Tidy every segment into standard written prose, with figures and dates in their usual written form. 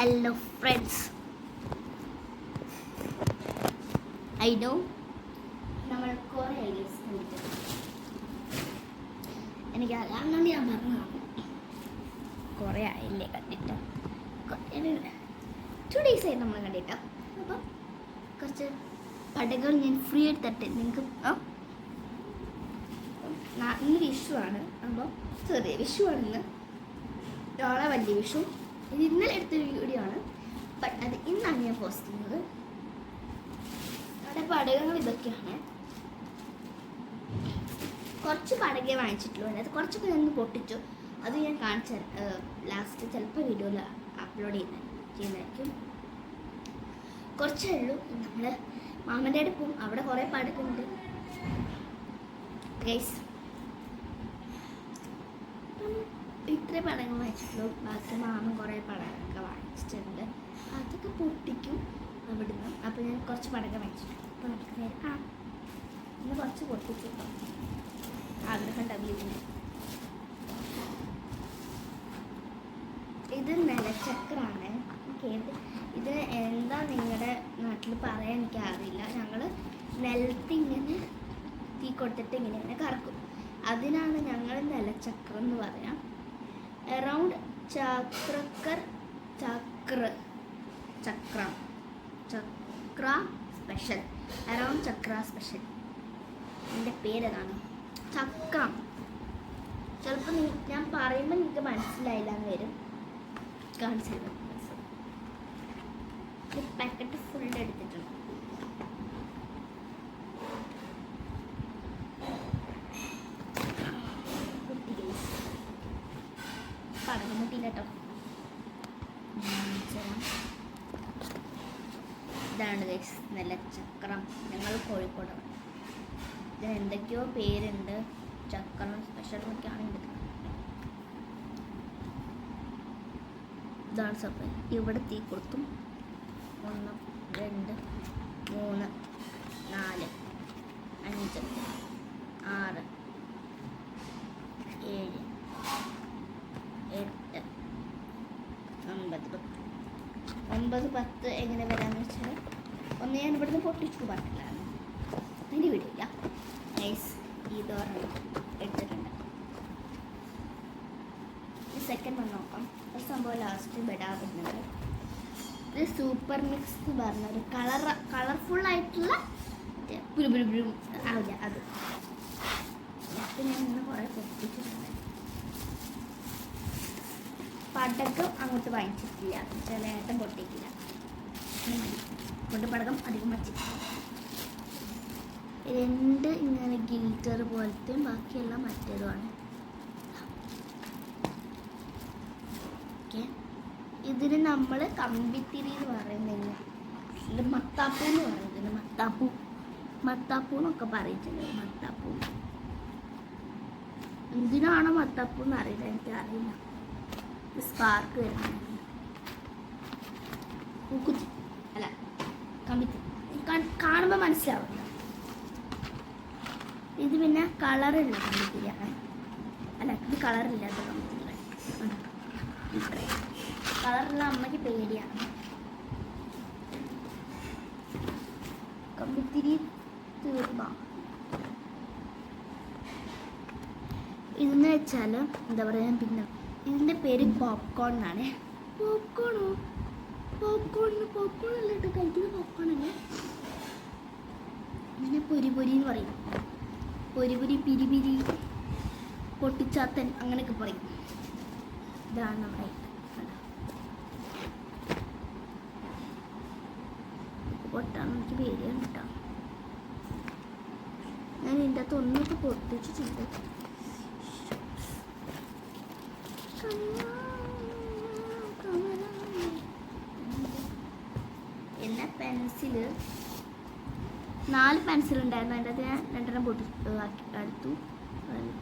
Hello friends. I know നമ്മൾ കുറേ ideas കണ്ടിട്ടുണ്ട്. എനിക്കറിയാം ഞാൻ പറഞ്ഞതാണ്. കുറേ ആയില്ലേ കണ്ടിട്ട്. 2 days ആയി നമ്മൾ കണ്ടിട്ട്. അപ്പം കുറച്ച് പടകൾ ഞാൻ ഫ്രീ ആയിട്ട് തട്ടെ നിങ്ങൾക്ക്. ഇന്ന് വിഷു ആണ്. അപ്പോൾ ചെറിയ വിഷു ആണെന്ന്. നാളെ വലിയ വിഷു. ഇത് ഇന്നലെ എടുത്തൊരു വീഡിയോ ആണ്, ബട്ട് അത് ഇന്നാണ് ഞാൻ പോസ്റ്റ് ചെയ്യുന്നത്. അവിടെ പടകങ്ങൾ ഇതൊക്കെയാണ്. കുറച്ച് പടകെ വാങ്ങിച്ചിട്ടുള്ളൂ. അത് കുറച്ചൊക്കെ ഞാൻ പൊട്ടിച്ചു. അത് ഞാൻ കാണിച്ചു ലാസ്റ്റ് ചിലപ്പോൾ വീഡിയോയിൽ അപ്ലോഡ് ചെയ്യുന്നതായിരിക്കും. കുറച്ചേ ഉള്ളൂ. നമ്മൾ മാമൻ്റെ അടുപ്പും അവിടെ കുറേ പടകുണ്ട് ഗൈസ്. ഇത്രേ പടങ്ങൾ വാങ്ങിച്ചിട്ടുള്ളൂ. ബാക്കി മാമൻ കുറേ പടങ്ങളൊക്കെ വാങ്ങിച്ചിട്ടുണ്ട്. അതൊക്കെ പൊട്ടിക്കും അവിടുന്ന്. അപ്പോൾ ഞാൻ കുറച്ച് പടങ്ങൾ വാങ്ങിച്ചിട്ടുണ്ട്. അപ്പോൾ നമുക്ക് നേരെ ഇന്ന് കുറച്ച് പൊട്ടിച്ചിട്ടോ. ആഗ്രഹം ഡബ്ല്യൂവിന് ഇത് നിലച്ചക്രാണ്. ഇത് എന്താ നിങ്ങളുടെ നാട്ടിൽ പറയാൻ എനിക്കറിയില്ല. ഞങ്ങൾ നിലത്തിങ്ങനെ തീ കൊടുത്തിട്ട് ഇങ്ങനെ കറക്കും. അതിനാണ് ഞങ്ങൾ നിലച്ചക്രം എന്ന് പറയാം. അറൗണ്ട് ചക്ര സ്പെഷ്യൽ. അറൗണ്ട് ചക്ര സ്പെഷ്യൽ. എൻ്റെ പേരതാണ് ചക്രം. ചിലപ്പോൾ ഞാൻ പറയുമ്പോൾ നിങ്ങൾക്ക് മനസ്സിലായില്ല എന്ന് വരും. കാണിച്ചു പാക്കറ്റ് ഫുൾ എടുത്തിട്ടുണ്ട്. പടകമുട്ടിയില്ല കേട്ടോ. ഇതാണ് ഗൈസ് നിലച്ചക്രം. ഞങ്ങൾ കോഴിക്കോടാണ്. ഇതിന് എന്തൊക്കെയോ പേരുണ്ട്. ചക്രം സ്പെഷ്യൽ എന്നൊക്കെയാണ് ഇത്. ഇതാണ് സപ്ലൈ. ഇവിടെ തീ കൊടുത്തും 1 2 3 4 5 6 7 8 9 10 എങ്ങനെ വരാമെന്ന് വെച്ചാൽ ഒന്ന് ഞാൻ ഇവിടുന്ന് പൊട്ടിച്ചു പറഞ്ഞില്ലായിരുന്നു. അതിൻ്റെ വീഡിയോ ഇല്ല നൈസ്. ഇതൊരെണ്ണം എടുത്തിട്ടുണ്ട്. ഈ സെക്കൻഡ് വന്ന് നോക്കാം. ഒരു സംഭവം ലാസ്റ്റ് ബെഡാകുന്നത്. ഇത് സൂപ്പർ മിക്സ് എന്ന് പറഞ്ഞ ഒരു കളർഫുള്ളായിട്ടുള്ള ആവില്ല അത്. അത് ഞാൻ ഇന്ന് കുറേ പൊട്ടിച്ചിട്ടുണ്ട്. പടക്കം അങ്ങോട്ട് വാങ്ങിച്ചിട്ടില്ല. ചിലയേട്ടൻ പൊട്ടിക്കില്ല. കൊണ്ട് പടക്കം അധികം വച്ചിട്ടില്ല. 2 ഇങ്ങനെ ഗിൽറ്റർ പോലത്തെയും ബാക്കിയെല്ലാം മറ്റേതുമാണ്. ഓക്കെ, ഇതിന് നമ്മൾ കമ്പിത്തിരി എന്ന് പറയുന്നില്ല. ഇത് മത്താപ്പൂ എന്ന് പറയുന്നതിന് മത്താപ്പൂ എന്നൊക്കെ പറയിച്ചിട്ടുണ്ട്. മത്താപ്പൂ എന്തിനാണോ മത്താപ്പൂ എന്ന് അറിയില്ല. എനിക്കറിയില്ല. സ്പാർക്ക് വരുന്നത് പൂക്കുറ്റി അല്ല കമ്പിത്തിരി. കാണുമ്പോൾ മനസ്സിലാവില്ല. ഇത് പിന്നെ കളറുള്ള കമ്പിത്തിരിയാണ്. അല്ല, ഇത് കളറില്ലാത്ത കമ്പിത്തിരി. കളറുള്ള അമ്മയ്ക്ക് പേടിയാണ്. കമ്പിത്തിരി തീർന്ന ഇതെന്ന് വെച്ചാൽ എന്താ പറയുക, പിന്നെ ഇതിൻ്റെ പേര് പോപ്കോൺ എന്നാണ്. പോപ്കോൺ അല്ലിട്ട് കഴിക്കുന്ന പോപ്കോൺ അല്ലേ. പിന്നെ പൊരി എന്ന് പറയും. പൊരി പിരി പൊട്ടിച്ചാത്തൻ അങ്ങനെയൊക്കെ പറയും. ഇതാണ് നമ്മുടെ പൊട്ടാണ്. എനിക്ക് പേടിയാണ് കേട്ടോ. ഞാൻ ഇതിൻ്റെ അകത്ത് ഒന്നൊക്കെ പൊട്ടിച്ചിട്ടുണ്ട്. പിന്നെ പെൻസില് 4 പെൻസിൽ ഉണ്ടായിരുന്നു. അതിൻ്റെ അകത്ത് ഞാൻ 2 പൊട്ടി എടുത്തു.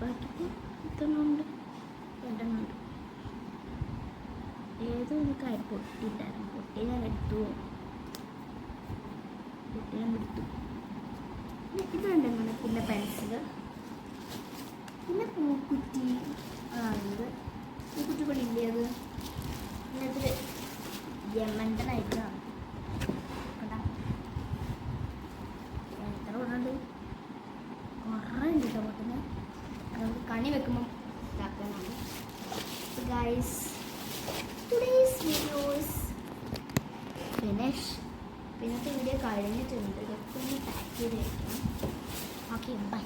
ബാക്കിയിട്ട് 3 ഉണ്ട്. ഏതോ ഒരു കാര്യം പൊട്ടിയിട്ടായിരുന്നു. പൊട്ടി ഞാൻ എടുത്തു. ഇതുണ്ടെങ്കിൽ പിന്നെ പെൻസില്, പിന്നെ പൂക്കുറ്റി. അതാണിത്. പൂക്കുറ്റി പണിയില്ലേ അത്. ഇതിനകത്ത് യമണ്ടനായിട്ടാണ് എത്ര ഉണ്ട് കുറേ ഉണ്ട് കേട്ടോ പൊട്ടുന്നത് നമുക്ക് കണി വെക്കുമ്പം ഇതാക്കാനാണ് ഗൈസ് ടുഡേയ്സ് വീഡിയോസ് ഫിനിഷ് പിന്നത്തെ വീഡിയോ കഴിഞ്ഞിട്ടുണ്ട് ഇതൊക്കെ ഒന്ന് പാക്ക് ചെയ്ത് വെക്കണം ഓക്കെ ബൈ